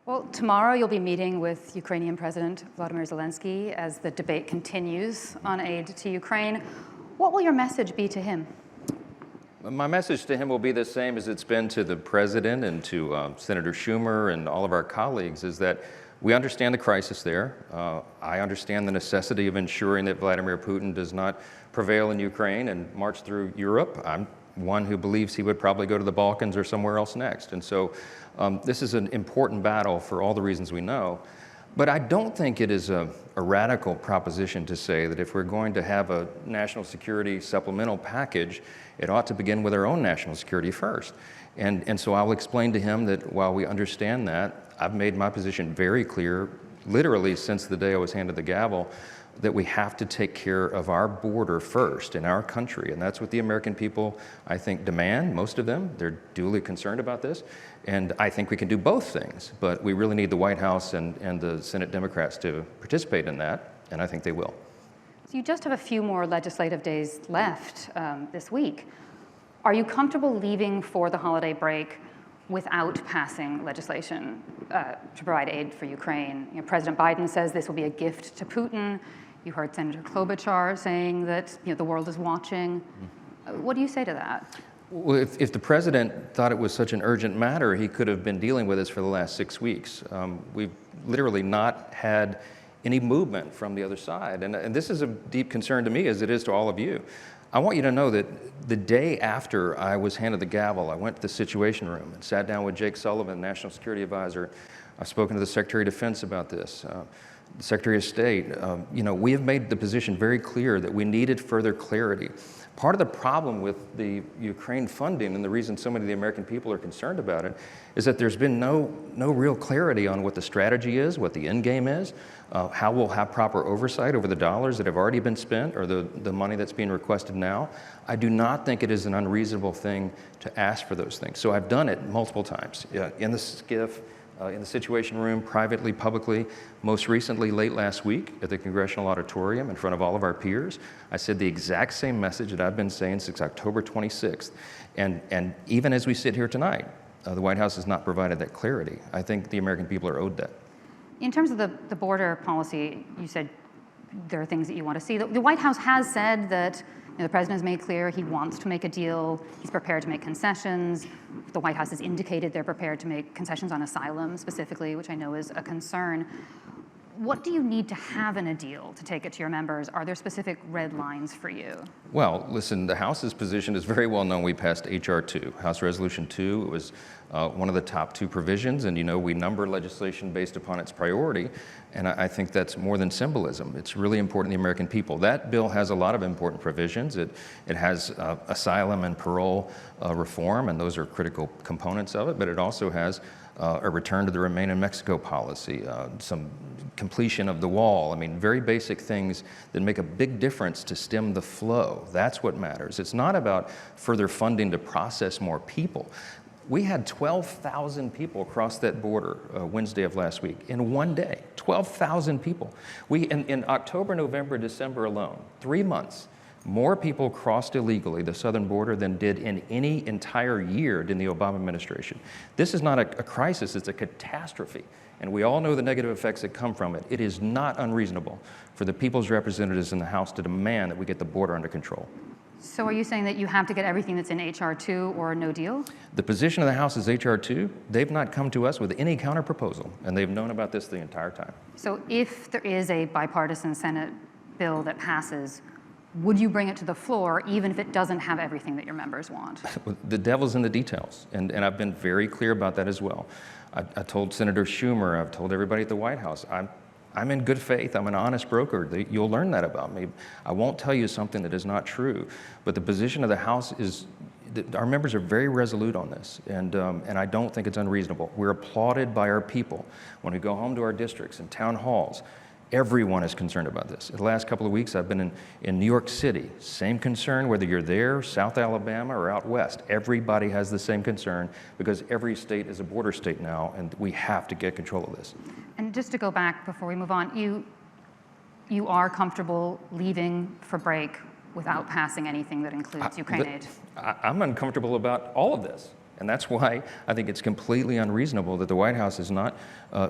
Well, tomorrow you'll be meeting with Ukrainian President Volodymyr Zelensky as the debate continues on aid to Ukraine. What will your message be to him? My message to him will be the same as it's been to the president and to Senator Schumer and all of our colleagues, is that we understand the crisis there. I understand the necessity of ensuring that Vladimir Putin does not prevail in Ukraine and march through Europe. I'm one who believes he would probably go to the Balkans or somewhere else next. And so this is an important battle for all the reasons we know. But I don't think it is a radical proposition to say that if we're going to have a national security supplemental package, it ought to begin with our own national security first. And so I'll explain to him that while we understand that, I've made my position very clear, literally since the day I was handed the gavel, that we have to take care of our border first in our country. And that's what the American people, I think, demand, most of them. They're duly concerned about this. And I think we can do both things. But we really need the White House and the Senate Democrats to participate in that, and I think they will. So you just have a few more legislative days left this week. Are you comfortable leaving for the holiday break without passing legislation to provide aid for Ukraine? You know, President Biden says this will be a gift to Putin. You heard Senator Klobuchar saying that the world is watching. What do you say to that? Well, if the president thought it was such an urgent matter, he could have been dealing with this for the last 6 weeks. We've literally not had any movement from the other side. And this is a deep concern to me, as it is to all of you. I want you to know that the day after I was handed the gavel, I went to the Situation Room and sat down with Jake Sullivan, National Security Advisor. I've spoken to the Secretary of Defense about this, the Secretary of State. We have made the position very clear that we needed further clarity. Part of the problem with the Ukraine funding, and the reason so many of the American people are concerned about it, is that there's been no real clarity on what the strategy is, what the end game is, how we'll have proper oversight over the dollars that have already been spent or the money that's being requested now. I do not think it is an unreasonable thing to ask for those things. So I've done it multiple times, in the SCIF, in the Situation Room, privately, publicly. Most recently, late last week, at the Congressional Auditorium in front of all of our peers, I said the exact same message that I've been saying since October 26th. And even as we sit here tonight, the White House has not provided that clarity. I think the American people are owed that. In terms of the border policy, you said there are things that you want to see. The White House has said that the president has made clear he wants to make a deal. He's prepared to make concessions. The White House has indicated they're prepared to make concessions on asylum specifically, which I know is a concern. What do you need to have in a deal to take it to your members? Are there specific red lines for you? Well, listen, the House's position is very well known. We passed HR2, House Resolution 2. It was one of the top 2 provisions, and we number legislation based upon its priority, and I think that's more than symbolism. It's really important to the American people. That bill has a lot of important provisions. It has asylum and parole reform, and those are critical components of it, but it also has a return to the Remain in Mexico policy, some completion of the wall. I mean, very basic things that make a big difference to stem the flow. That's what matters. It's not about further funding to process more people. We had 12,000 people cross that border Wednesday of last week in one day. 12,000 people. In October, November, December alone, 3 months, more people crossed illegally the southern border than did in any entire year in the Obama administration. This is not a crisis, it's a catastrophe. And we all know the negative effects that come from it. It is not unreasonable for the people's representatives in the House to demand that we get the border under control. So are you saying that you have to get everything that's in HR2 or no deal? The position of the House is HR2. They've not come to us with any counterproposal, and they've known about this the entire time. So if there is a bipartisan Senate bill that passes, would you bring it to the floor even if it doesn't have everything that your members want? The devil's in the details, and I've been very clear about that as well. I told Senator Schumer, I've told everybody at the White House, I'm in good faith, I'm an honest broker. You'll learn that about me. I won't tell you something that is not true, but the position of the House is that our members are very resolute on this, and I don't think it's unreasonable. We're applauded by our people. When we go home to our districts and town halls, everyone is concerned about this. In the last couple of weeks, I've been in New York City. Same concern, whether you're there, South Alabama, or out west. Everybody has the same concern because every state is a border state now, and we have to get control of this. And just to go back before we move on, you are comfortable leaving for break without passing anything that includes Ukraine aid? I'm uncomfortable about all of this. And that's why I think it's completely unreasonable that the White House has not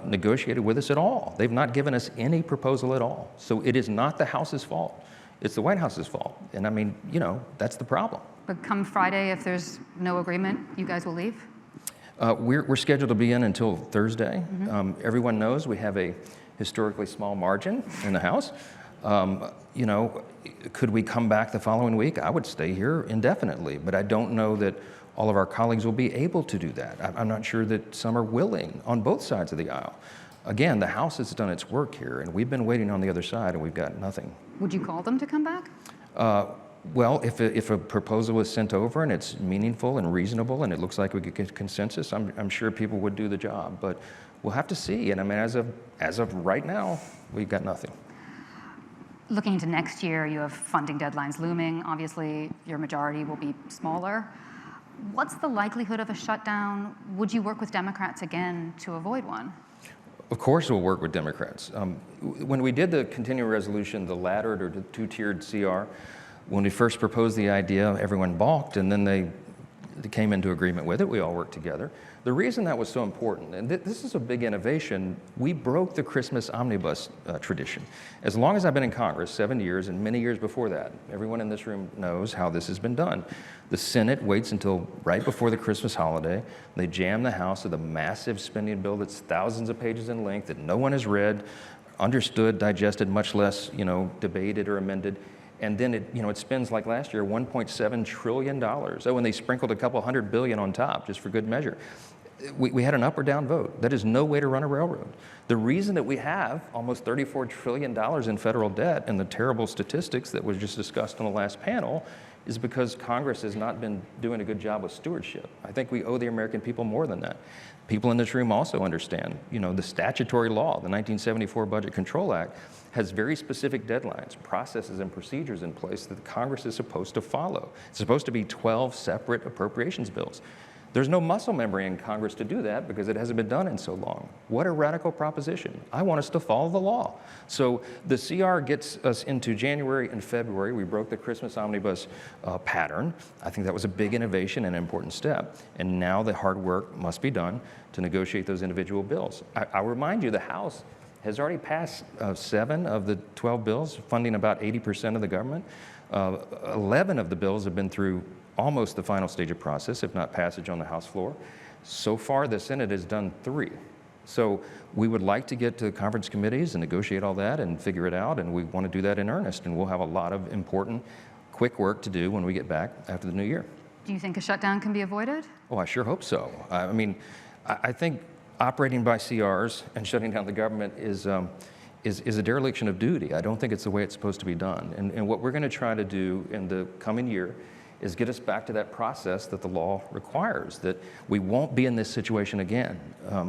negotiated with us at all. They've not given us any proposal at all. So it is not the House's fault. It's the White House's fault. And I mean, that's the problem. But come Friday, if there's no agreement, you guys will leave? We're scheduled to be in until Thursday. Everyone knows we have a historically small margin in the House. Could we come back the following week? I would stay here indefinitely, but I don't know that all of our colleagues will be able to do that. I'm not sure that some are willing on both sides of the aisle. Again, the House has done its work here, and we've been waiting on the other side, and we've got nothing. Would you call them to come back? Well, if a proposal is sent over and it's meaningful and reasonable and it looks like we could get consensus, I'm sure people would do the job. But we'll have to see. And I mean, as of right now, we've got nothing. Looking into next year, you have funding deadlines looming. Obviously, your majority will be smaller. What's the likelihood of a shutdown? Would you work with Democrats again to avoid one? Of course we'll work with Democrats. When we did the continuing resolution, the laddered or the two-tiered CR, when we first proposed the idea, everyone balked, and then they came into agreement with it. We all worked together. The reason that was so important, and this is a big innovation, we broke the Christmas omnibus tradition. As long as I've been in Congress, 7 years, and many years before that, everyone in this room knows how this has been done. The Senate waits until right before the Christmas holiday. They jam the House with a massive spending bill that's thousands of pages in length that no one has read, understood, digested, much less, debated or amended. And then it spends, like last year, $1.7 trillion. Oh, and they sprinkled a couple $100 billion on top, just for good measure. We had an up or down vote. That is no way to run a railroad. The reason that we have almost $34 trillion in federal debt and the terrible statistics that was just discussed on the last panel is because Congress has not been doing a good job with stewardship. I think we owe the American people more than that. People in this room also understand, the statutory law, the 1974 Budget Control Act, has very specific deadlines, processes, and procedures in place that Congress is supposed to follow. It's supposed to be 12 separate appropriations bills. There's no muscle memory in Congress to do that because it hasn't been done in so long. What a radical proposition. I want us to follow the law. So the CR gets us into January and February. We broke the Christmas omnibus pattern. I think that was a big innovation and an important step. And now the hard work must be done to negotiate those individual bills. I'll remind you, the House has already passed 7 of the 12 bills, funding about 80% of the government. 11 of the bills have been through almost the final stage of process, if not passage on the House floor. So far, the Senate has done 3. So we would like to get to conference committees and negotiate all that and figure it out, and we want to do that in earnest, and we'll have a lot of important, quick work to do when we get back after the new year. Do you think a shutdown can be avoided? Oh, I sure hope so. I think operating by CRs and shutting down the government is a dereliction of duty. I don't think it's the way it's supposed to be done. And what we're going to try to do in the coming year is get us back to that process that the law requires, that we won't be in this situation again.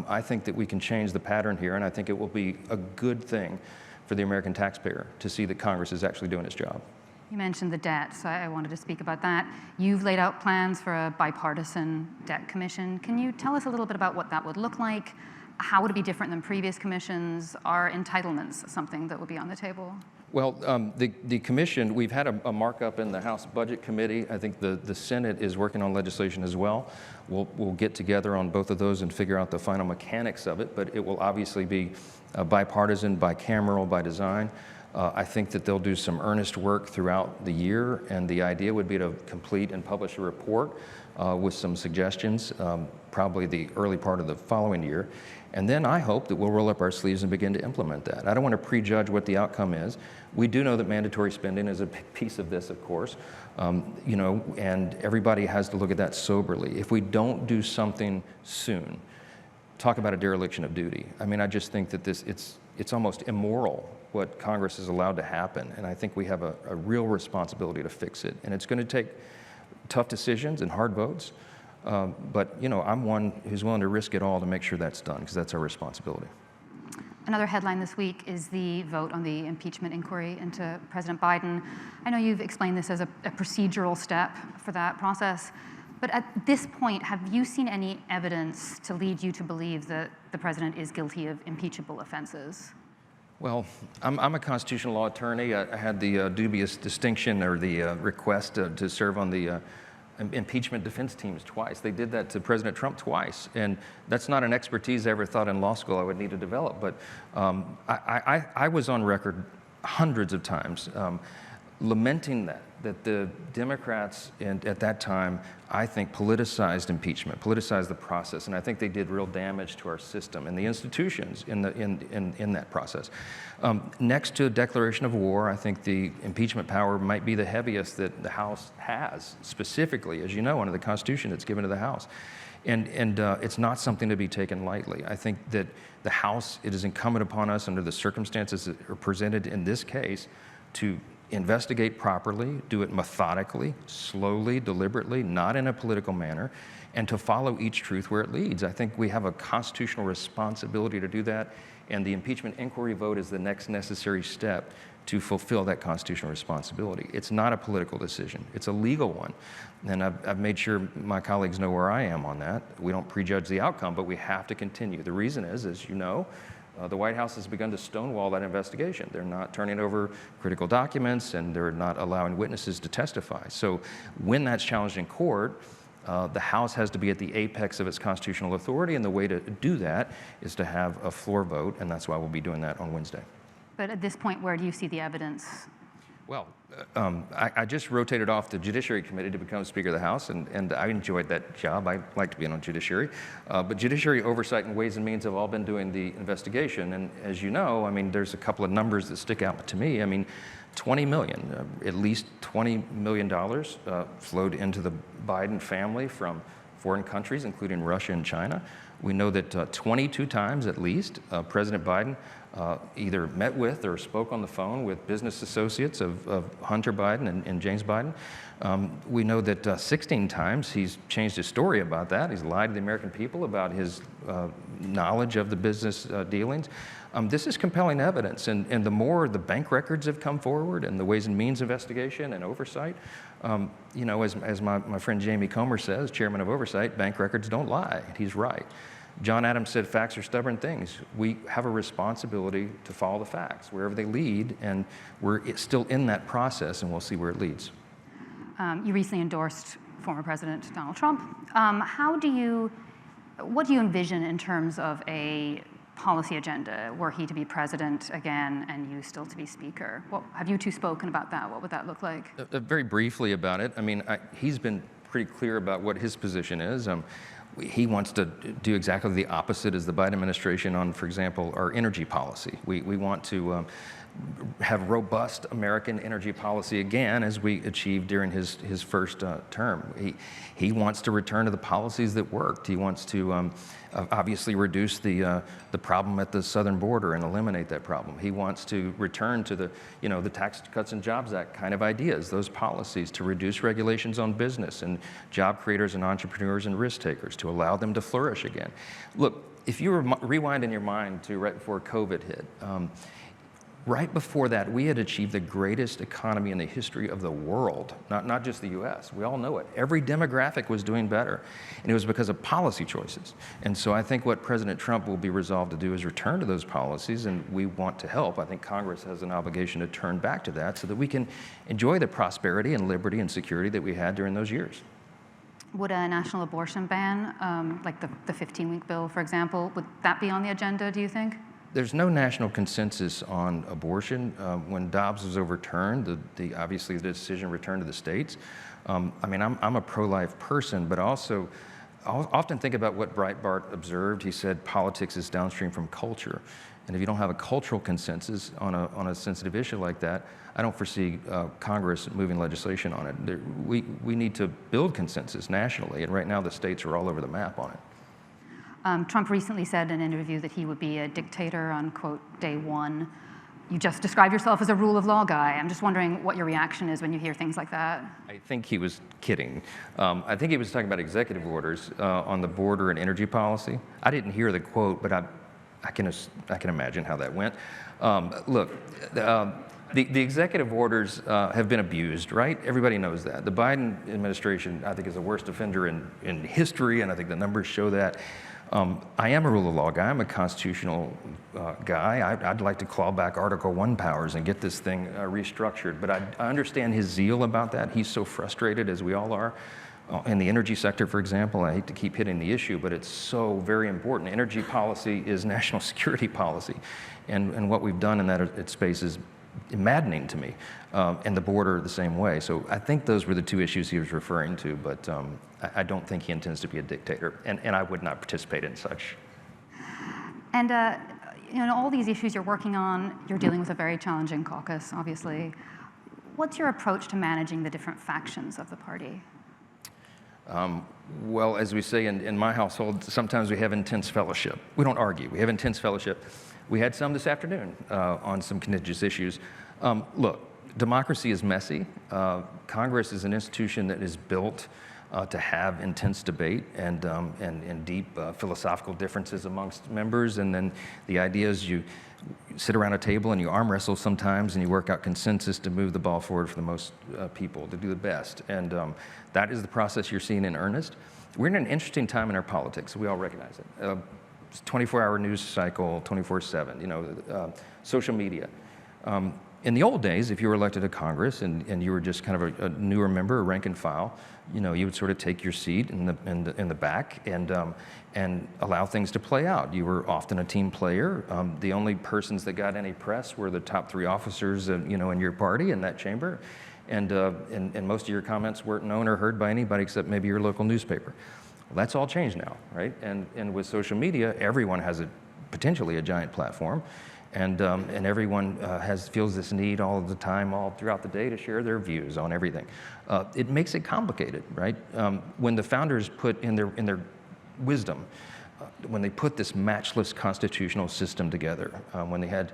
I think that we can change the pattern here, and I think it will be a good thing for the American taxpayer to see that Congress is actually doing its job. You mentioned the debt, so I wanted to speak about that. You've laid out plans for a bipartisan debt commission. Can you tell us a little bit about what that would look like? How would it be different than previous commissions? Are entitlements something that would be on the table? Well, the commission, we've had a markup in the House Budget Committee. I think the Senate is working on legislation as well. We'll get together on both of those and figure out the final mechanics of it, but it will obviously be bipartisan, bicameral, by design. I think that they'll do some earnest work throughout the year, and the idea would be to complete and publish a report with some suggestions, probably the early part of the following year. And then I hope that we'll roll up our sleeves and begin to implement that. I don't want to prejudge what the outcome is. We do know that mandatory spending is a piece of this, of course, and everybody has to look at that soberly. If we don't do something soon, talk about a dereliction of duty. I just think that it's almost immoral what Congress has allowed to happen, and I think we have a real responsibility to fix it. And it's going to take tough decisions and hard votes, but I'm one who's willing to risk it all to make sure that's done, because that's our responsibility. Another headline this week is the vote on the impeachment inquiry into President Biden. I know you've explained this as a procedural step for that process, but at this point, have you seen any evidence to lead you to believe that the president is guilty of impeachable offenses? Well, I'm a constitutional law attorney. I had the dubious distinction or the request to serve on the impeachment defense teams twice. They did that to President Trump twice. And that's not an expertise I ever thought in law school I would need to develop. But I was on record hundreds of times lamenting that the Democrats at that time, I think, politicized impeachment, politicized the process, and I think they did real damage to our system and the institutions in that process. Next to a declaration of war, I think the impeachment power might be the heaviest that the House has, specifically, as you know, under the Constitution that's given to the House. And it's not something to be taken lightly. I think that the House, it is incumbent upon us under the circumstances that are presented in this case to investigate properly, do it methodically, slowly, deliberately, not in a political manner, and to follow each truth where it leads. I think we have a constitutional responsibility to do that, and the impeachment inquiry vote is the next necessary step to fulfill that constitutional responsibility. It's not a political decision, it's a legal one. And I've made sure my colleagues know where I am on that. We don't prejudge the outcome, but we have to continue. The reason is, as you know, the White House has begun to stonewall that investigation. They're not turning over critical documents, and they're not allowing witnesses to testify. So when that's challenged in court, the House has to be at the apex of its constitutional authority, and the way to do that is to have a floor vote, and that's why we'll be doing that on Wednesday. But at this point, where do you see the evidence? Well, I just rotated off the Judiciary Committee to become Speaker of the House, and I enjoyed that job. I like to be on Judiciary. But Judiciary Oversight and Ways and Means have all been doing the investigation. And as you know, I mean, there's a couple of numbers that stick out to me. I mean, 20 million, at least $20 million flowed into the Biden family from foreign countries, including Russia and China. We know that 22 times at least, President Biden either met with or spoke on the phone with business associates of Hunter Biden and James Biden. We know that 16 times he's changed his story about that. He's lied to the American people about his knowledge of the business dealings. This is compelling evidence, and the more the bank records have come forward and the Ways and Means investigation and oversight, you know, as my friend Jamie Comer says, chairman of Oversight, bank records don't lie. He's right. John Adams said facts are stubborn things. We have a responsibility to follow the facts wherever they lead, and we're still in that process, and we'll see where it leads. You recently endorsed former President Donald Trump. What do you envision in terms of a policy agenda, were he to be president again and you still to be speaker? Have you two spoken about that? What would that look like? Very briefly about it. I mean, he's been pretty clear about what his position is. He wants to do exactly the opposite as the Biden administration on, for example, our energy policy. We want to have robust American energy policy again, as we achieved during his first term. He wants to return to the policies that worked. He wants to obviously reduce the problem at the southern border and eliminate that problem. He wants to return to the Tax Cuts and Jobs Act kind of ideas, those policies to reduce regulations on business and job creators and entrepreneurs and risk takers, to allow them to flourish again. Look, if you rewind in your mind to right before COVID hit, right before that, we had achieved the greatest economy in the history of the world, not just the US. We all know it. Every demographic was doing better, and it was because of policy choices. And so I think what President Trump will be resolved to do is return to those policies, and we want to help. I think Congress has an obligation to turn back to that so that we can enjoy the prosperity and liberty and security that we had during those years. Would a national abortion ban, like the 15-week bill, for example, would that be on the agenda, do you think? There's no national consensus on abortion. When Dobbs was overturned, obviously the decision returned to the states. I mean, I'm a pro-life person, but also I often think about what Breitbart observed. He said politics is downstream from culture. And if you don't have a cultural consensus on a sensitive issue like that, I don't foresee Congress moving legislation on it. We need to build consensus nationally, and right now the states are all over the map on it. Trump recently said in an interview that he would be a dictator on, quote, day one. You just described yourself as a rule of law guy. I'm just wondering what your reaction is when you hear things like that. I think he was kidding. I think he was talking about executive orders on the border and energy policy. I didn't hear the quote, but I can imagine how that went. Look, the executive orders have been abused, right? Everybody knows that. The Biden administration, I think, is the worst offender in history, and I think the numbers show that. I am a rule of law guy. I'm a constitutional guy. I'd like to claw back Article I powers and get this thing restructured. But I understand his zeal about that. He's so frustrated, as we all are. in the energy sector, for example. I hate to keep hitting the issue, but it's so very important. Energy policy is national security policy. And what we've done in that space is maddening to me, and the border the same way. So I think those were the two issues he was referring to, but I don't think he intends to be a dictator, and I would not participate in such. And all these issues you're working on, you're dealing with a very challenging caucus, obviously. What's your approach to managing the different factions of the party? Well, as we say in my household, sometimes we have intense fellowship. We don't argue, we have intense fellowship. We had some this afternoon on some contentious issues. Look, democracy is messy. Congress is an institution that is built to have intense debate and deep philosophical differences amongst members. And then the idea is you sit around a table and you arm wrestle sometimes and you work out consensus to move the ball forward for the most people, to do the best. And that is the process you're seeing in earnest. We're in an interesting time in our politics. We all recognize it. 24-hour news cycle, 24/7, social media. In the old days, if you were elected to Congress and you were just kind of a newer member, a rank and file, you would sort of take your seat in the back and allow things to play out. You were often a team player. The only persons that got any press were the top 3 officers, in your party in that chamber, and most of your comments weren't known or heard by anybody except maybe your local newspaper. Well, that's all changed now, right? And with social media, everyone has potentially a giant platform. And everyone feels this need all the time, all throughout the day, to share their views on everything. It makes it complicated, right? When the founders put in their wisdom, when they put this matchless constitutional system together, when they had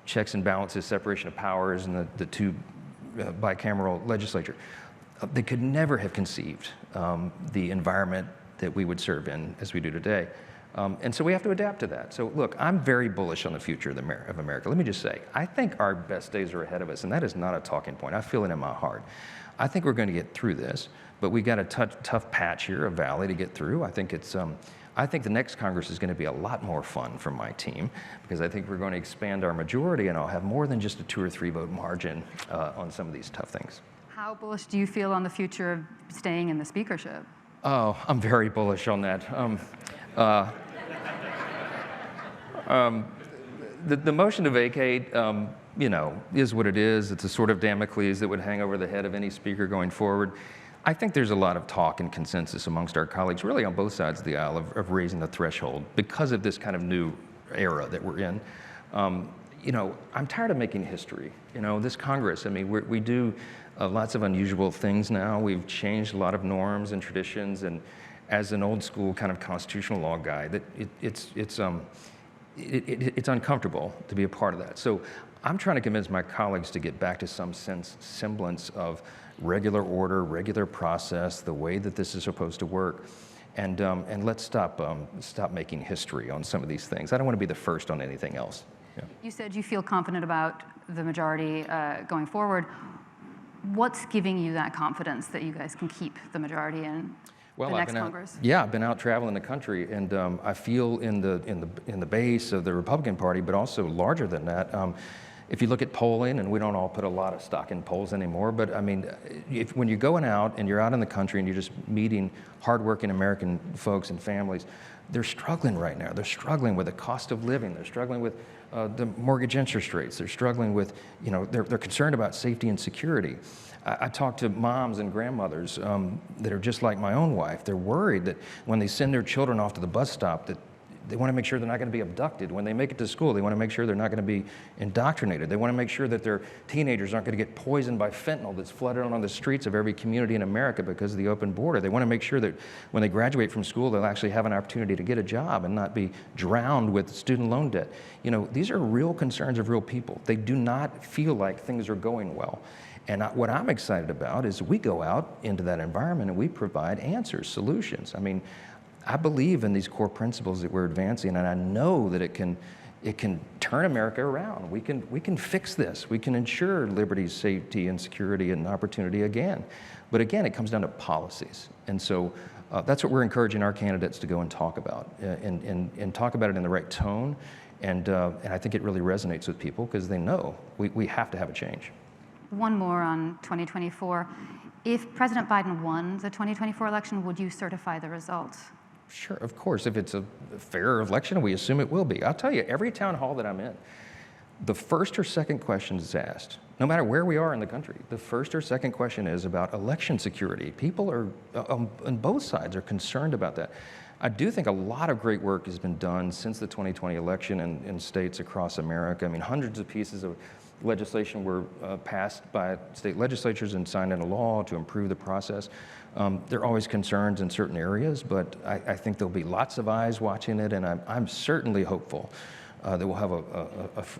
checks and balances, separation of powers, and the 2 bicameral legislature, they could never have conceived the environment that we would serve in as we do today. And so we have to adapt to that. So look, I'm very bullish on the future of America. Let me just say, I think our best days are ahead of us, and that is not a talking point. I feel it in my heart. I think we're going to get through this, but we got a tough patch here, a valley to get through. I think I think the next Congress is going to be a lot more fun for my team, because I think we're going to expand our majority, and I'll have more than just a 2 or 3 vote margin on some of these tough things. How bullish do you feel on the future of staying in the speakership? Oh, I'm very bullish on that. The motion to vacate, is what it is. It's a sort of Damocles that would hang over the head of any speaker going forward. I think there's a lot of talk and consensus amongst our colleagues, really on both sides of the aisle, of raising the threshold because of this kind of new era that we're in. I'm tired of making history. This Congress, we do lots of unusual things now. We've changed a lot of norms and traditions, and as an old school kind of constitutional law guy, that it's uncomfortable to be a part of that. So I'm trying to convince my colleagues to get back to some semblance of regular order, regular process, the way that this is supposed to work, and let's stop making history on some of these things. I don't want to be the first on anything else. Yeah. You said you feel confident about the majority going forward. What's giving you that confidence that you guys can keep the majority in the next Congress? I've been out traveling the country, and I feel in the base of the Republican Party, but also larger than that. If you look at polling, and we don't all put a lot of stock in polls anymore, but when you're going out and you're out in the country and you're just meeting hardworking American folks and families, they're struggling right now. They're struggling with the cost of living. They're struggling with the mortgage interest rates. They're struggling with, they're concerned about safety and security. I talk to moms and grandmothers that are just like my own wife. They're worried that when they send their children off to the bus stop, that they want to make sure they're not going to be abducted. When they make it to school, they want to make sure they're not going to be indoctrinated. They want to make sure that their teenagers aren't going to get poisoned by fentanyl that's flooded on the streets of every community in America because of the open border. They want to make sure that when they graduate from school, they'll actually have an opportunity to get a job and not be drowned with student loan debt. These are real concerns of real people. They do not feel like things are going well. And what I'm excited about is we go out into that environment and we provide answers, solutions. I believe in these core principles that we're advancing, and I know that it can turn America around. We can fix this. We can ensure liberty, safety, and security and opportunity again. But again, it comes down to policies. And so that's what we're encouraging our candidates to go and talk about, and talk about it in the right tone. And I think it really resonates with people because they know we have to have a change. One more on 2024. If President Biden won the 2024 election, would you certify the results? Sure, of course. If it's a fair election, we assume it will be. I'll tell you, every town hall that I'm in, the first or second question is asked, no matter where we are in the country, the first or second question is about election security. People are, on both sides, are concerned about that. I do think a lot of great work has been done since the 2020 election in states across America. I mean, hundreds of pieces of legislation were passed by state legislatures and signed into law to improve the process. There are always concerns in certain areas, but I think there'll be lots of eyes watching it, and I'm certainly hopeful that we'll have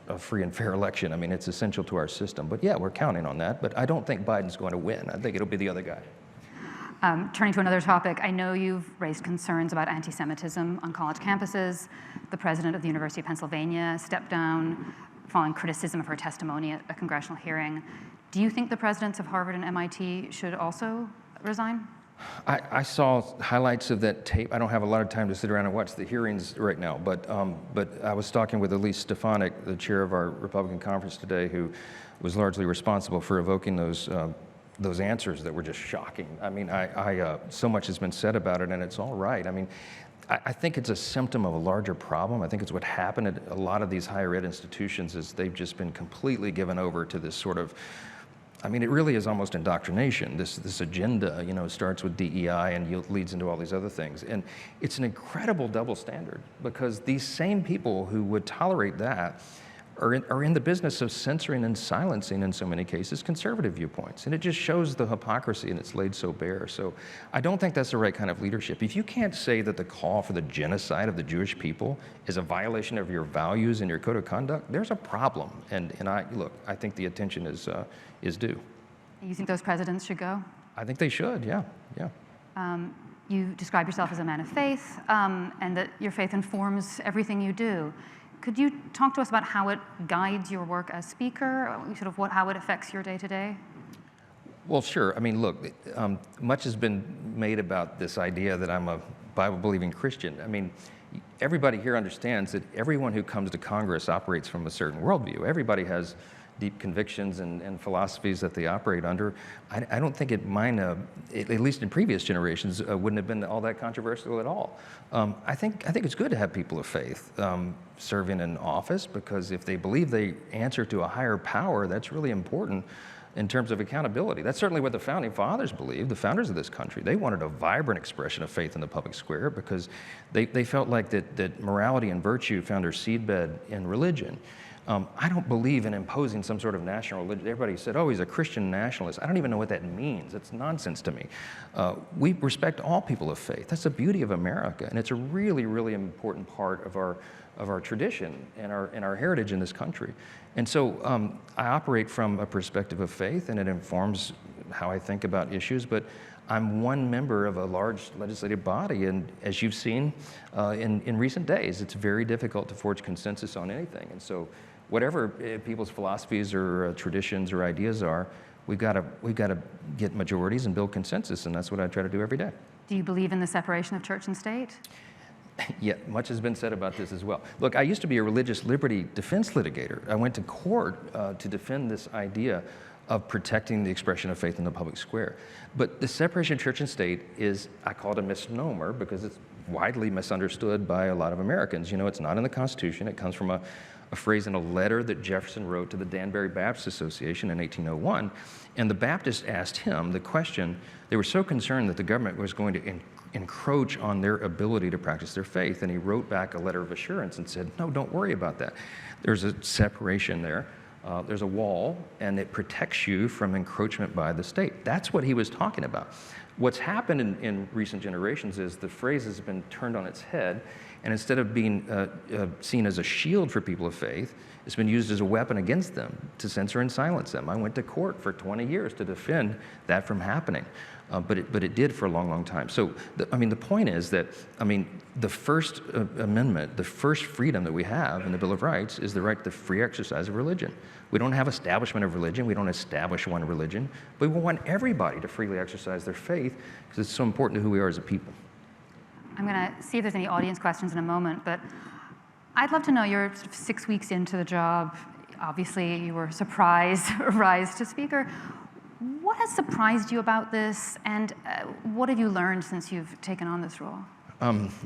a free and fair election. I mean, it's essential to our system. But yeah, we're counting on that, but I don't think Biden's going to win. I think it'll be the other guy. Turning to another topic, I know you've raised concerns about anti-Semitism on college campuses. The president of the University of Pennsylvania stepped down following criticism of her testimony at a congressional hearing. Do you think the presidents of Harvard and MIT should also resign? I saw highlights of that tape. I don't have a lot of time to sit around and watch the hearings right now, but I was talking with Elise Stefanik, the chair of our Republican conference today, who was largely responsible for evoking those answers that were just shocking. I mean, so much has been said about it, and it's all right. I mean, I think it's a symptom of a larger problem. I think it's what happened at a lot of these higher ed institutions is they've just been completely given over to this sort of, I mean, it really is almost indoctrination. This agenda, you know, starts with DEI and leads into all these other things. And it's an incredible double standard because these same people who would tolerate that are in the business of censoring and silencing, in so many cases, conservative viewpoints. And it just shows the hypocrisy, and it's laid so bare. So I don't think that's the right kind of leadership. If you can't say that the call for the genocide of the Jewish people is a violation of your values and your code of conduct, there's a problem. And I think the attention is due. You think those presidents should go? I think they should, yeah. You describe yourself as a man of faith, and that your faith informs everything you do. Could you talk to us about how it guides your work as speaker, sort of how it affects your day-to-day? Well, sure. I mean, look, much has been made about this idea that I'm a Bible-believing Christian. I mean, everybody here understands that everyone who comes to Congress operates from a certain worldview. Everybody has deep convictions and philosophies that they operate under. I don't think mine, at least in previous generations, wouldn't have been all that controversial at all. I think it's good to have people of faith serving in office because if they believe they answer to a higher power, that's really important in terms of accountability. That's certainly what the founding fathers believed, the founders of this country. They wanted a vibrant expression of faith in the public square because they felt like that morality and virtue found their seedbed in religion. I don't believe in imposing some sort of national religion. Everybody said, oh, he's a Christian nationalist. I don't even know what that means. It's nonsense to me. We respect all people of faith. That's the beauty of America, and it's a really, really important part of our tradition and our heritage in this country. And so I operate from a perspective of faith, and it informs how I think about issues, but I'm one member of a large legislative body, and as you've seen in recent days, it's very difficult to forge consensus on anything. And so whatever people's philosophies or traditions or ideas are, we've got to get majorities and build consensus, and that's what I try to do every day. Do you believe in the separation of church and state? Yeah, much has been said about this as well. Look, I used to be a religious liberty defense litigator. I went to court to defend this idea of protecting the expression of faith in the public square. But the separation of church and state is, I call it a misnomer because it's widely misunderstood by a lot of Americans. You know, it's not in the Constitution. It comes from a phrase in a letter that Jefferson wrote to the Danbury Baptist Association in 1801. And the Baptists asked him the question, they were so concerned that the government was going to encroach on their ability to practice their faith. And he wrote back a letter of assurance and said, no, don't worry about that. There's a separation there. There's a wall, and it protects you from encroachment by the state. That's what he was talking about. What's happened in recent generations is the phrase has been turned on its head, and instead of being seen as a shield for people of faith, it's been used as a weapon against them to censor and silence them. I went to court for 20 years to defend that from happening, but it did for a long, long time. So, the point is that, the First Amendment, the first freedom that we have in the Bill of Rights is the right to the free exercise of religion. We don't have establishment of religion. We don't establish one religion, but we want everybody to freely exercise their faith because it's so important to who we are as a people. I'm going to see if there's any audience questions in a moment, but I'd love to know, you're 6 weeks into the job. Obviously, you were surprised, rise to speaker. What has surprised you about this, and what have you learned since you've taken on this role?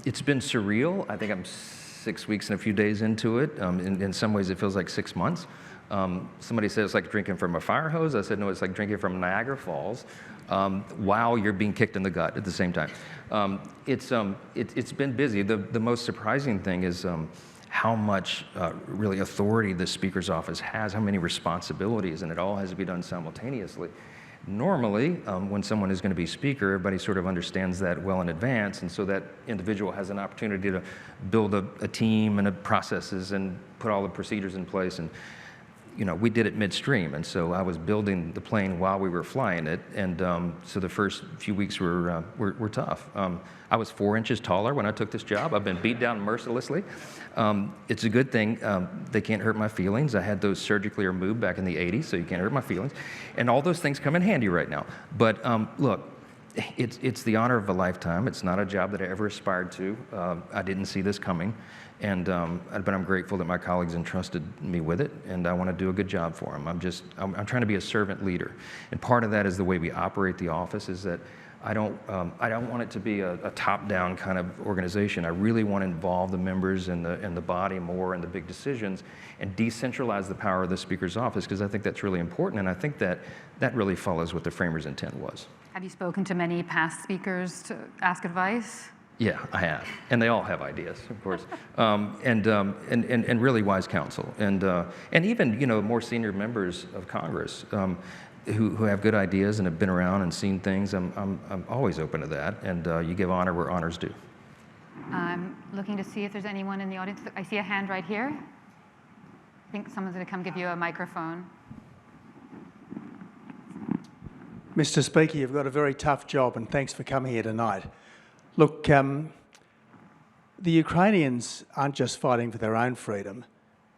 It's been surreal. I think I'm 6 weeks and a few days into it. In some ways, it feels like 6 months. Somebody said it's like drinking from a fire hose. I said, no, it's like drinking from Niagara Falls while you're being kicked in the gut at the same time. It's been busy. The most surprising thing is how much really authority the Speaker's office has, how many responsibilities, and it all has to be done simultaneously. Normally, when someone is going to be Speaker, everybody sort of understands that well in advance, and so that individual has an opportunity to build a team and processes and put all the procedures in place. And we did it midstream, and so I was building the plane while we were flying it, and so the first few weeks were tough. I was 4 inches taller when I took this job. I've been beat down mercilessly. It's a good thing. They can't hurt my feelings. I had those surgically removed back in the 80s, so you can't hurt my feelings. And all those things come in handy right now. But look, it's the honor of a lifetime. It's not a job that I ever aspired to. I didn't see this coming. But I'm grateful that my colleagues entrusted me with it, and I want to do a good job for them. I'm trying to be a servant leader, and part of that is the way we operate the office. Is that I don't want it to be a top-down kind of organization. I really want to involve the members and the body more in the big decisions, and decentralize the power of the Speaker's office, because I think that's really important, and I think that really follows what the framers' intent was. Have you spoken to many past speakers to ask advice? Yeah, I have, and they all have ideas, of course, and really wise counsel, and even more senior members of Congress who have good ideas and have been around and seen things. I'm always open to that, and you give honor where honor's due. I'm looking to see if there's anyone in the audience. I see a hand right here. I think someone's going to come give you a microphone. Mr. Speaker, you've got a very tough job, and thanks for coming here tonight. Look, the Ukrainians aren't just fighting for their own freedom,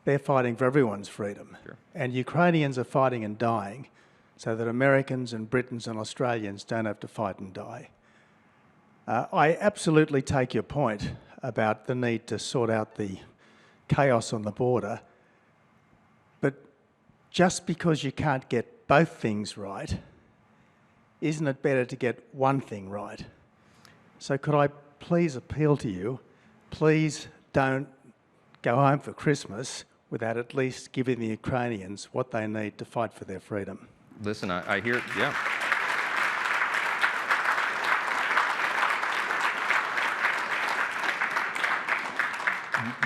they're fighting for everyone's freedom. Sure. And Ukrainians are fighting and dying so that Americans and Britons and Australians don't have to fight and die. I absolutely take your point about the need to sort out the chaos on the border, but just because you can't get both things right, isn't it better to get one thing right? So could I please appeal to you, please don't go home for Christmas without at least giving the Ukrainians what they need to fight for their freedom. Listen, I hear, yeah.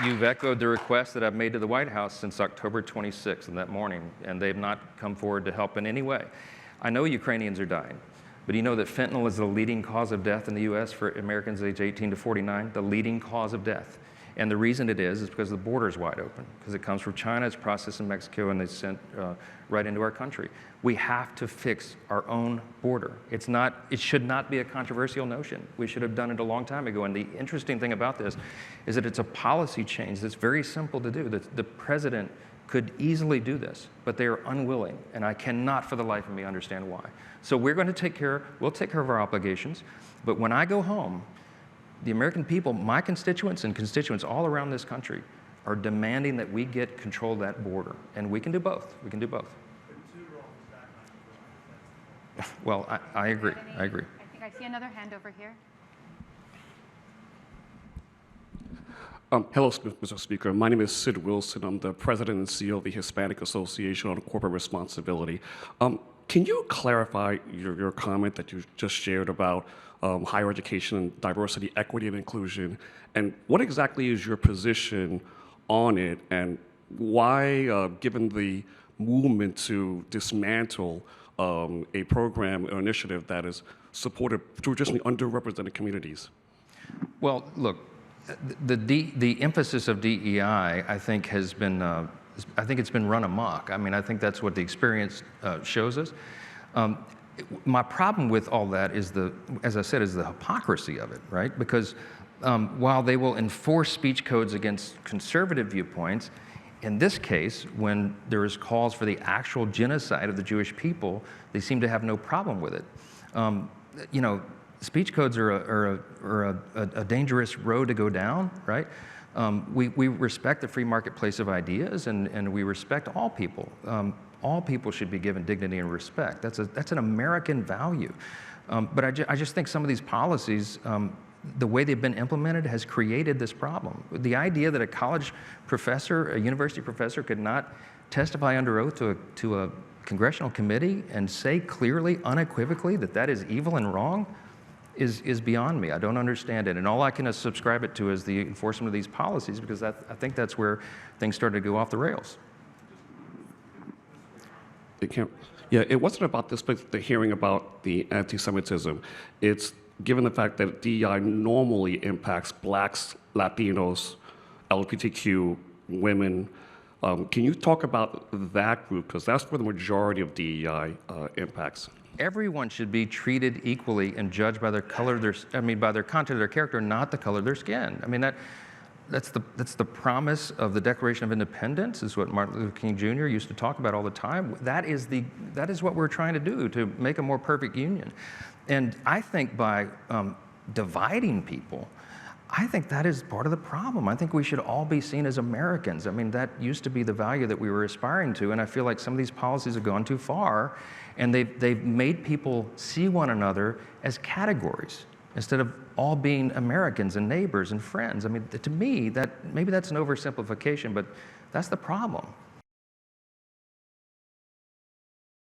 You've echoed the request that I've made to the White House since October 26th and that morning, and they've not come forward to help in any way. I know Ukrainians are dying. But you know that fentanyl is the leading cause of death in the U.S. for Americans aged 18 to 49, the leading cause of death. And the reason it is because the border is wide open, because it comes from China, it's processed in Mexico, and it's sent right into our country. We have to fix our own border. It should not be a controversial notion. We should have done it a long time ago. And the interesting thing about this is that it's a policy change that's very simple to do. The president could easily do this, but they are unwilling, and I cannot for the life of me understand why. So we'll take care of our obligations, but when I go home, the American people, my constituents and constituents all around this country, are demanding that we get control of that border, and we can do both. We can do both. Well, I agree. I agree. I think I see another hand over here. Hello, Mr. Speaker. My name is Sid Wilson. I'm the president and CEO of the Hispanic Association on Corporate Responsibility. Can you clarify your comment that you just shared about higher education and diversity, equity, and inclusion? And what exactly is your position on it? And why, given the movement to dismantle a program or initiative that is supported traditionally underrepresented communities? Well, look, the emphasis of DEI, I think, has been, I think it's been run amok. I mean, I think that's what the experience shows us. My problem with all that is as I said, is the hypocrisy of it, right? Because while they will enforce speech codes against conservative viewpoints, in this case, when there is calls for the actual genocide of the Jewish people, they seem to have no problem with it. Speech codes are a dangerous road to go down, right? We respect the free marketplace of ideas, and we respect all people. All people should be given dignity and respect. That's an American value. But I just think some of these policies, the way they've been implemented has created this problem. The idea that a college professor, a university professor, could not testify under oath to a congressional committee and say clearly, unequivocally, that that is evil and wrong is beyond me. I don't understand it. And all I can subscribe it to is the enforcement of these policies, because I think that's where things started to go off the rails. Yeah, it wasn't about this, but the hearing about the anti-Semitism. It's given the fact that DEI normally impacts blacks, Latinos, LGBTQ, women. Can you talk about that group? Because that's where the majority of DEI impacts. Everyone should be treated equally and judged by their color, by their content of their character, not the color of their skin. I mean, that's the promise of the Declaration of Independence, is what Martin Luther King Jr. used to talk about all the time. That is what we're trying to do, to make a more perfect union. And I think by dividing people, I think that is part of the problem. I think we should all be seen as Americans. I mean, that used to be the value that we were aspiring to, and I feel like some of these policies have gone too far, and they've made people see one another as categories instead of all being Americans and neighbors and friends. I mean, to me, maybe that's an oversimplification, but that's the problem.